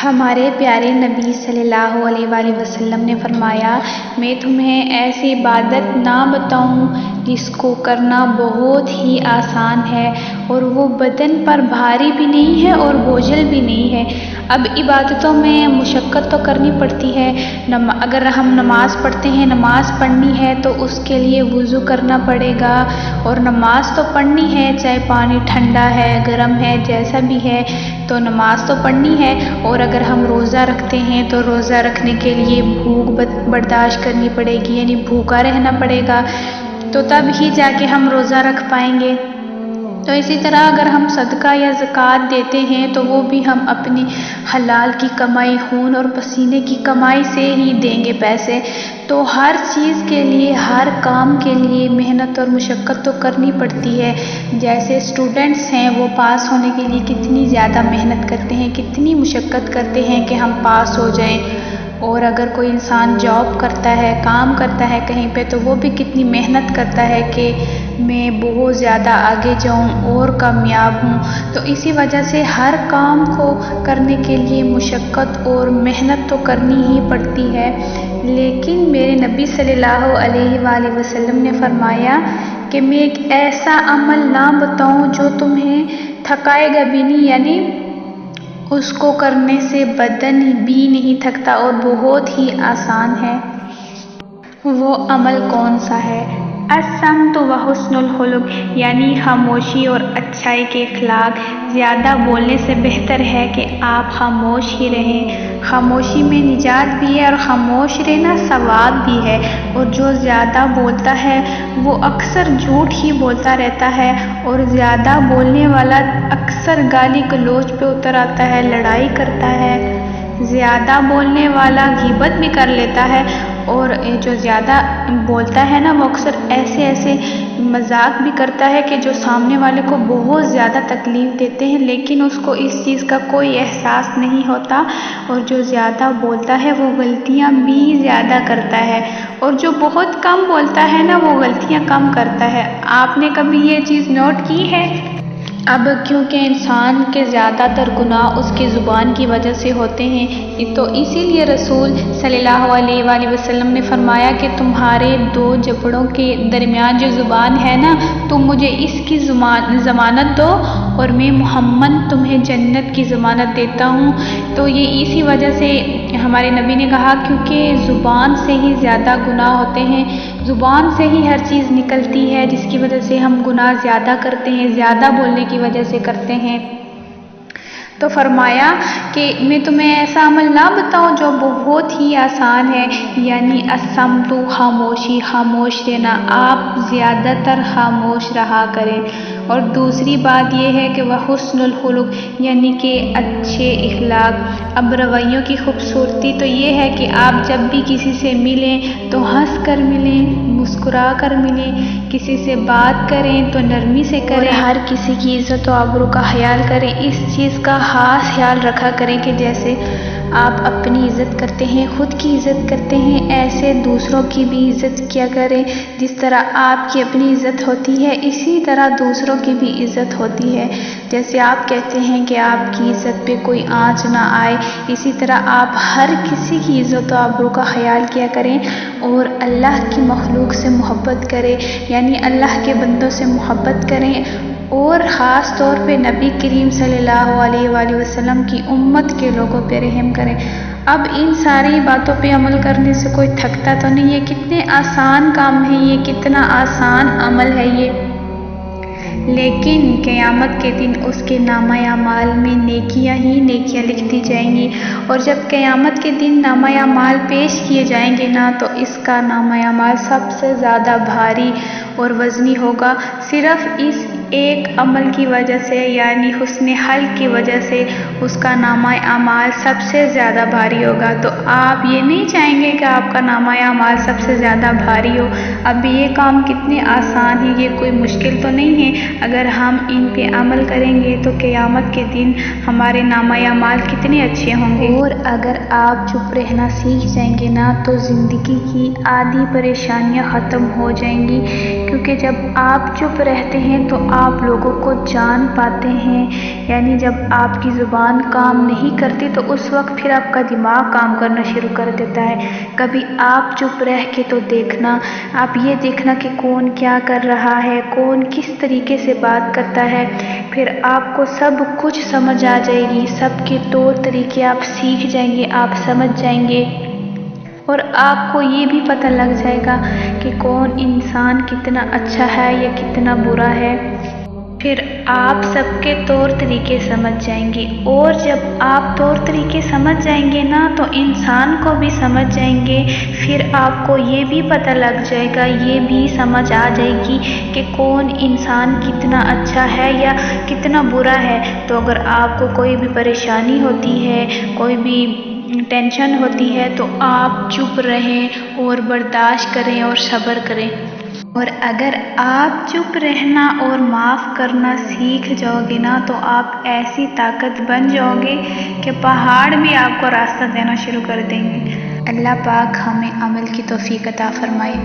ہمارے پیارے نبی صلی اللہ علیہ وآلہ وسلم نے فرمایا، میں تمہیں ایسی عبادت نہ بتاؤں جس کو کرنا بہت ہی آسان ہے اور وہ بدن پر بھاری بھی نہیں ہے اور بوجھل بھی نہیں ہے۔ اب عبادتوں میں مشقت تو کرنی پڑتی ہے۔ اگر ہم نماز پڑھتے ہیں، نماز پڑھنی ہے تو اس کے لیے وضو کرنا پڑے گا، اور نماز تو پڑھنی ہے، چاہے پانی ٹھنڈا ہے گرم ہے جیسا بھی ہے، تو نماز تو پڑھنی ہے۔ اور اگر ہم روزہ رکھتے ہیں تو روزہ رکھنے کے لیے بھوک برداشت کرنی پڑے گی، یعنی بھوکا رہنا پڑے گا، تو تب ہی جا کے ہم روزہ رکھ پائیں گے۔ تو اسی طرح اگر ہم صدقہ یا زکوٰۃ دیتے ہیں تو وہ بھی ہم اپنی حلال کی کمائی، خون اور پسینے کی کمائی سے ہی دیں گے پیسے۔ تو ہر چیز کے لیے، ہر کام کے لیے محنت اور مشقت تو کرنی پڑتی ہے۔ جیسے اسٹوڈنٹس ہیں، وہ پاس ہونے کے لیے کتنی زیادہ محنت کرتے ہیں، کتنی مشقت کرتے ہیں کہ ہم پاس ہو جائیں۔ اور اگر کوئی انسان جاب کرتا ہے، کام کرتا ہے کہیں پہ، تو وہ بھی کتنی محنت کرتا ہے کہ میں بہت زیادہ آگے جاؤں اور کامیاب ہوں۔ تو اسی وجہ سے ہر کام کو کرنے کے لیے مشقت اور محنت تو کرنی ہی پڑتی ہے۔ لیکن میرے نبی صلی اللہ علیہ وآلہ وسلم نے فرمایا کہ میں ایک ایسا عمل نہ بتاؤں جو تمہیں تھکائے گا بھی نہیں، یعنی اس کو کرنے سے بدن بھی نہیں تھکتا اور بہت ہی آسان ہے۔ وہ عمل کون سا ہے؟ الصمت وحسن الخلق، یعنی خاموشی اور اچھائی کے اخلاق۔ زیادہ بولنے سے بہتر ہے کہ آپ خاموش ہی رہیں۔ خاموشی میں نجات بھی ہے اور خاموش رہنا ثواب بھی ہے۔ اور جو زیادہ بولتا ہے وہ اکثر جھوٹ ہی بولتا رہتا ہے، اور زیادہ بولنے والا اکثر گالی گلوچ پہ اتر آتا ہے، لڑائی کرتا ہے۔ زیادہ بولنے والا غیبت بھی کر لیتا ہے، اور جو زیادہ بولتا ہے نا، وہ اکثر ایسے مذاق بھی کرتا ہے کہ جو سامنے والے کو بہت زیادہ تکلیف دیتے ہیں، لیکن اس کو اس چیز کا کوئی احساس نہیں ہوتا۔ اور جو زیادہ بولتا ہے وہ غلطیاں بھی زیادہ کرتا ہے، اور جو بہت کم بولتا ہے نا، وہ غلطیاں کم کرتا ہے۔ آپ نے کبھی یہ چیز نوٹ کی ہے؟ اب کیونکہ انسان کے زیادہ تر گناہ اس کی زبان کی وجہ سے ہوتے ہیں، تو اسی لیے رسول صلی اللہ علیہ وآلہ وسلم نے فرمایا کہ تمہارے دو جبڑوں کے درمیان جو زبان ہے نا، تم مجھے اس کی ضمانت دو اور میں محمد تمہیں جنت کی ضمانت دیتا ہوں۔ تو یہ اسی وجہ سے ہمارے نبی نے کہا، کیونکہ زبان سے ہی زیادہ گناہ ہوتے ہیں، زبان سے ہی ہر چیز نکلتی ہے جس کی وجہ سے ہم گناہ زیادہ کرتے ہیں، زیادہ بولنے کی وجہ سے کرتے ہیں۔ تو فرمایا کہ میں تمہیں ایسا عمل نہ بتاؤں جو بہت ہی آسان ہے، یعنی الصمت، خاموشی، خاموش رہنا۔ آپ زیادہ تر خاموش رہا کریں۔ اور دوسری بات یہ ہے کہ وہ حسن الخلق، یعنی کہ اچھے اخلاق۔ اب رویوں کی خوبصورتی تو یہ ہے کہ آپ جب بھی کسی سے ملیں تو ہنس کر ملیں، مسکرا کر ملیں، کسی سے بات کریں تو نرمی سے کریں، اور ہر کسی کی عزت و آبرو کا خیال کریں۔ اس چیز کا خاص خیال رکھا کریں کہ جیسے آپ اپنی عزت کرتے ہیں، خود کی عزت کرتے ہیں، ایسے دوسروں کی بھی عزت کیا کریں۔ جس طرح آپ کی اپنی عزت ہوتی ہے، اسی طرح دوسروں کی بھی عزت ہوتی ہے۔ جیسے آپ کہتے ہیں کہ آپ کی عزت پہ کوئی آنچ نہ آئے، اسی طرح آپ ہر کسی کی عزت و آبرو کا خیال کیا کریں، اور اللہ کی مخلوق سے محبت کریں، یعنی اللہ کے بندوں سے محبت کریں، اور خاص طور پہ نبی کریم صلی اللہ علیہ وآلہ وسلم کی امت کے لوگوں پہ رحم کریں۔ اب ان ساری باتوں پہ عمل کرنے سے کوئی تھکتا تو نہیں ہے۔ کتنے آسان کام ہے یہ، کتنا آسان عمل ہے یہ، لیکن قیامت کے دن اس کے نامہ اعمال میں نیکیاں ہی نیکیاں لکھتی جائیں گی۔ اور جب قیامت کے دن نامہ اعمال پیش کیے جائیں گے نا، تو اس کا نامہ اعمال سب سے زیادہ بھاری اور وزنی ہوگا، صرف اس ایک عمل کی وجہ سے، یعنی حسن خلق کی وجہ سے اس کا نامہ اعمال سب سے زیادہ بھاری ہوگا۔ تو آپ یہ نہیں چاہیں گے کہ آپ کا نامہ اعمال سب سے زیادہ بھاری ہو۔ اب یہ کام کتنے آسان ہیں، یہ کوئی مشکل تو نہیں ہے۔ اگر ہم ان پہ عمل کریں گے تو قیامت کے دن ہمارے نامہ اعمال کتنے اچھے ہوں گے۔ اور اگر آپ چپ رہنا سیکھ جائیں گے نا، تو زندگی کی آدھی پریشانیاں ختم ہو جائیں گی، کیونکہ جب آپ چپ رہتے ہیں تو آپ لوگوں کو جان پاتے ہیں، یعنی جب آپ کی زبان کام نہیں کرتی تو اس وقت پھر آپ کا دماغ کام کرنا شروع کر دیتا ہے۔ کبھی آپ چپ رہ کے تو دیکھنا، آپ یہ دیکھنا کہ کون کیا کر رہا ہے، کون کس طریقے سے بات کرتا ہے، پھر آپ کو سب کچھ سمجھ آ جائے گی، سب کے طور طریقے آپ سیکھ جائیں گے، آپ سمجھ جائیں گے، اور آپ کو یہ بھی پتہ لگ جائے گا کہ کون انسان کتنا اچھا ہے یا کتنا برا ہے۔ پھر آپ سب کے طور طریقے سمجھ جائیں گے، اور جب آپ طور طریقے سمجھ جائیں گے نا تو انسان کو بھی سمجھ جائیں گے، پھر آپ کو یہ بھی پتہ لگ جائے گا، یہ بھی سمجھ آ جائے گی کہ کون انسان کتنا اچھا ہے یا کتنا برا ہے۔ تو اگر آپ کو کوئی بھی پریشانی ہوتی ہے، کوئی بھی ٹینشن ہوتی ہے تو آپ چپ رہیں اور برداشت کریں اور صبر کریں، اور اگر آپ چپ رہنا اور معاف کرنا سیکھ جاؤ گے نا تو آپ ایسی طاقت بن جاؤ گے کہ پہاڑ بھی آپ کو راستہ دینا شروع کر دیں گے۔ اللہ پاک ہمیں عمل کی توفیق عطا فرمائے۔